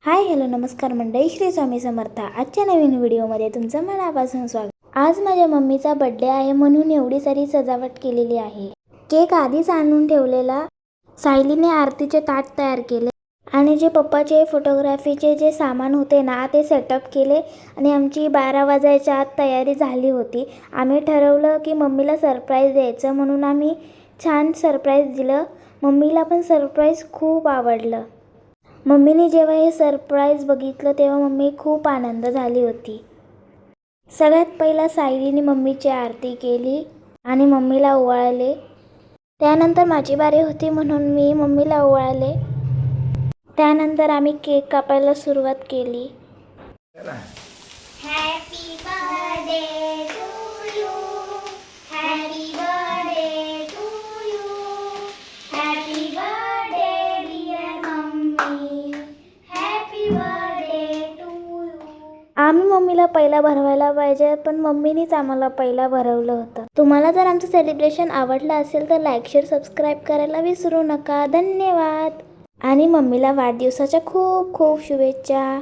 Hi hello नमस्कार मंडळी, श्री स्वामी समर्थ। आजच्या नवीन व्हिडिओमध्ये तुमचं मनापासून स्वागत। आज माझ्या मम्मीचा बर्थडे आहे म्हणून एवढी सारी सजावट केलेली आहे। केक आधीच आणून ठेवलेला, सायलीने आरतीचे ताट तयार केले आणि जे पप्पाचे फोटोग्राफीचे जे सामान होते ना ते सेटअप केले आणि आमची 12 वाजायच्या आत तयारी झाली होती। आम्ही ठरवलं की मम्मीला सरप्राईज द्यायचं म्हणून आम्ही छान सरप्राईज दिलं। मम्मीला पण सरप्राईज खूप आवडलं। मम्मीने जेव्हा हे सरप्राईज बघितलं तेव्हा मम्मी खूप आनंद झाली होती। सगळ्यात पहिला सायलीने मम्मीची आरती केली आणि मम्मीला ओवाळले। त्यानंतर माझी बारी होती म्हणून मी मम्मीला ओवाळले। त्यानंतर आम्ही केक कापायला सुरुवात केली। Happy birthday to you, happy birthday to you, happy birthday dear mummy, happy birthday to you. आम्ही मम्मीला पहिला भरवायला पाहिजे पण मम्मीनीच आम्हाला पहिला भरवलं होतं। तुम्हाला जर आमचं सेलिब्रेशन आवडलं असेल तर लाईक शेअर सबस्क्राईब करायला विसरू नका। धन्यवाद। आणि मम्मीला वाढदिवसाच्या खूप खूप शुभेच्छा।